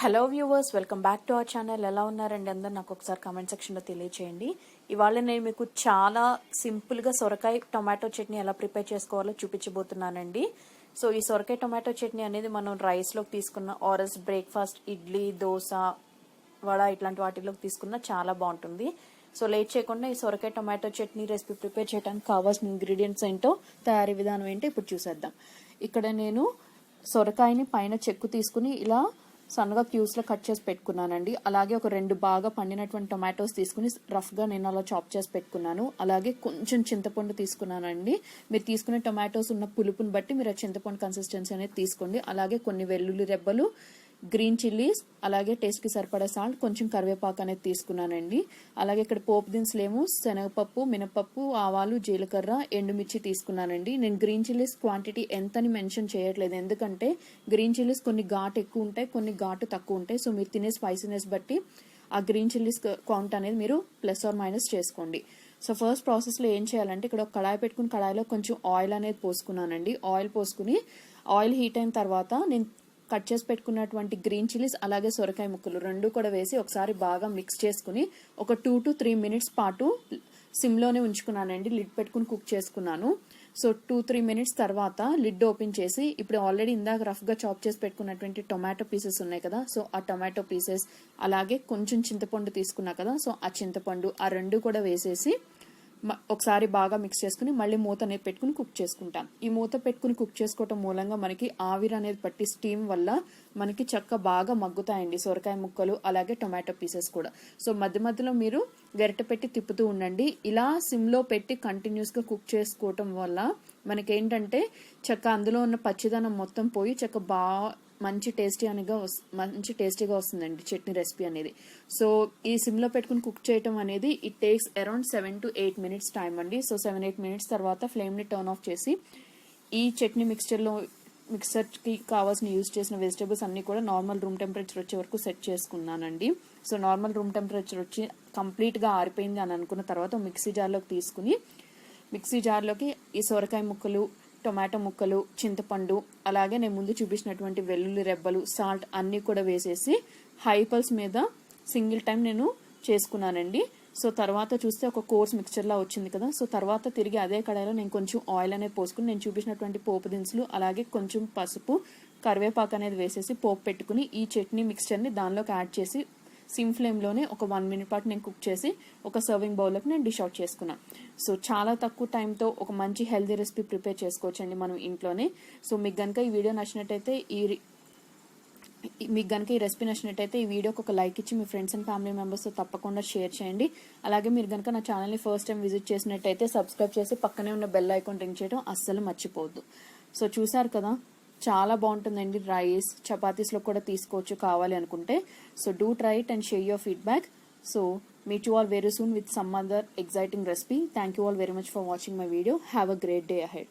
Hello viewers, welcome back to our channel. ఎలా ఉన్నారండి అందరు? నాకు ఒకసారి కామెంట్ సెక్షన్లో తెలియచేయండి. ఇవాళ నేను మీకు చాలా సింపుల్గా సొరకాయ టొమాటో చట్నీ ఎలా ప్రిపేర్ చేసుకోవాలో చూపించబోతున్నానండి. సో ఈ సొరకాయ టొమాటో చట్నీ అనేది మనం రైస్లోకి తీసుకున్న ఆర్ఎస్ బ్రేక్ఫాస్ట్, ఇడ్లీ, దోశ, వడ ఇట్లాంటి వాటిలోకి తీసుకున్న చాలా బాగుంటుంది. సో లేట్ చేయకుండా ఈ సొరకాయ టొమాటో చట్నీ రెసిపీ ప్రిపేర్ చేయడానికి కావాల్సిన ఇంగ్రీడియంట్స్ ఏంటో, తయారీ విధానం ఏంటో ఇప్పుడు చూసేద్దాం. ఇక్కడ నేను సొరకాయని పైన చెక్కు తీసుకుని ఇలా సన్నగా క్యూబ్స్లో కట్ చేసి పెట్టుకున్నానండి. అలాగే ఒక 2 బాగా పండినటువంటి టొమాటోస్ తీసుకుని రఫ్గా నేను అలా చాప్ చేసి పెట్టుకున్నాను. అలాగే కొంచెం చింతపండు తీసుకున్నానండి. మీరు తీసుకునే టొమాటోస్ ఉన్న పులుపుని బట్టి మీరు ఆ చింతపండు కన్సిస్టెన్సీ అనేది తీసుకోండి. అలాగే కొన్ని వెల్లుల్లి రెబ్బలు, గ్రీన్ చిల్లీస్, అలాగే టేస్ట్కి సరిపడా సాల్ట్, కొంచెం కరివేపాకు అనేది తీసుకున్నానండి. అలాగే ఇక్కడ పోపు దినుసులేమో శనగపప్పు, మినపప్పు, ఆవాలు, జీలకర్ర, ఎండుమిర్చి తీసుకున్నానండి. నేను గ్రీన్ చిల్లీస్ క్వాంటిటీ ఎంతని మెన్షన్ చేయట్లేదు, ఎందుకంటే గ్రీన్ చిల్లీస్ కొన్ని ఘాటు ఎక్కువ ఉంటాయి, కొన్ని ఘాటు తక్కువ ఉంటాయి. సో మీరు తినే స్పైసీనెస్ బట్టి ఆ గ్రీన్ చిల్లీస్ కౌంట్ అనేది మీరు ప్లస్ ఆర్ మైనస్ చేసుకోండి. సో ఫస్ట్ ప్రాసెస్లో ఏం చేయాలంటే, ఇక్కడ ఒక కడాయి పెట్టుకుని కడాయిలో కొంచెం ఆయిల్ అనేది పోసుకున్నానండి. ఆయిల్ పోసుకుని ఆయిల్ హీట్ అయిన తర్వాత నేను కట్ చేసి పెట్టుకున్నటువంటి గ్రీన్ చిల్లీస్ అలాగే సొరకాయ ముక్కలు 2 కూడా వేసి ఒకసారి బాగా మిక్స్ చేసుకుని ఒక 2 to 3 minutes పాటు సిమ్లోనే ఉంచుకున్నానండి. లిడ్ పెట్టుకుని కుక్ చేసుకున్నాను. సో 2-3 minutes తర్వాత లిడ్ ఓపెన్ చేసి ఇప్పుడు ఆల్రెడీ ఇందాక రఫ్గా చాప్ చేసి పెట్టుకున్నటువంటి టొమాటో పీసెస్ ఉన్నాయి కదా, సో ఆ టొమాటో పీసెస్ అలాగే కొంచెం చింతపండు తీసుకున్నా కదా, సో ఆ చింతపండు ఆ 2 కూడా వేసేసి ఒకసారి బాగా మిక్స్ చేసుకుని మళ్ళీ మూత అనేది పెట్టుకుని కుక్ చేసుకుంటాం. ఈ మూత పెట్టుకుని కుక్ చేసుకోవటం మూలంగా మనకి ఆవిరి అనేది పట్టి స్టీమ్ వల్ల మనకి బాగా మగ్గుతాయండి సొరకాయ ముక్కలు అలాగే టొమాటో పీసెస్ కూడా. సో మధ్య మధ్యలో మీరు గరిటె పెట్టి తిప్పుతూ ఉండండి. ఇలా సిమ్లో పెట్టి కంటిన్యూస్గా కుక్ చేసుకోవటం వల్ల మనకేంటంటే అందులో ఉన్న పచ్చిదనం మొత్తం పోయి బాగా మంచి టేస్టీగా వస్తుందండి చట్నీ రెసిపీ అనేది. సో ఈ సిమ్లో పెట్టుకుని కుక్ చేయటం అనేది it takes around 7 to 8 minutes time అండి. సో 7-8 minutes తర్వాత ఫ్లేమ్ని టర్న్ ఆఫ్ చేసి ఈ చట్నీ మిక్సర్కి కావాల్సిన యూజ్ చేసిన వెజిటేబుల్స్ అన్నీ కూడా నార్మల్ రూమ్ టెంపరేచర్ వచ్చే వరకు సెట్ చేసుకున్నానండి. సో నార్మల్ రూమ్ టెంపరేచర్ వచ్చి కంప్లీట్గా ఆరిపోయింది అని అనుకున్న తర్వాత మిక్సీ జార్లోకి ఈ సొరకాయ ముక్కలు, టొమాటో ముక్కలు, చింతపండు, అలాగే నేను ముందు చూపించినటువంటి వెల్లుల్లి రెబ్బలు, సాల్ట్ అన్నీ కూడా వేసేసి హై పల్స్ మీద సింగిల్ టైం నేను చేసుకున్నానండి. సో తర్వాత చూస్తే ఒక కోర్స్ మిక్చర్లా వచ్చింది కదా. సో తర్వాత తిరిగి అదే కడాయిలో నేను కొంచెం ఆయిల్ అనేది పోసుకుని నేను చూపించినటువంటి పోపు దినుసులు అలాగే కొంచెం పసుపు, కరివేపాకు అనేది వేసేసి పోపు పెట్టుకుని ఈ చట్నీ మిక్చర్ని దానిలోకి యాడ్ చేసి సిమ్ ఫ్లేమ్లోనే ఒక 1 minute పాటు నేను కుక్ చేసి ఒక సర్వింగ్ బౌల్లోకి నేను డిష్ అవుట్ చేసుకున్నాను. సో చాలా తక్కువ టైంతో ఒక మంచి హెల్దీ రెసిపీ ప్రిపేర్ చేసుకోవచ్చండి మనం ఇంట్లోనే. సో మీకు కనుక ఈ వీడియో నచ్చినట్టయితే ఈ రెసిపీ నచ్చినట్టయితే ఈ వీడియోకి ఒక లైక్ ఇచ్చి మీ ఫ్రెండ్స్ అండ్ ఫ్యామిలీ మెంబర్స్తో తప్పకుండా షేర్ చేయండి. అలాగే మీరు కనుక నా ఛానల్ని ఫస్ట్ టైం విజిట్ చేసినట్టయితే సబ్స్క్రైబ్ చేసి పక్కనే ఉన్న బెల్ ఐకాన్ రింగ్ చేయడం అస్సలు మర్చిపోవద్దు. సో చూసారు కదా, చాలా బాగుంటుందండి. రైస్, చపాతీస్లో కూడా తీసుకోవచ్చు కావాలి అనుకుంటే. So do try it and share your feedback. So meet you all very soon with some other exciting recipe. Thank you all very much for watching my video. Have a great day ahead.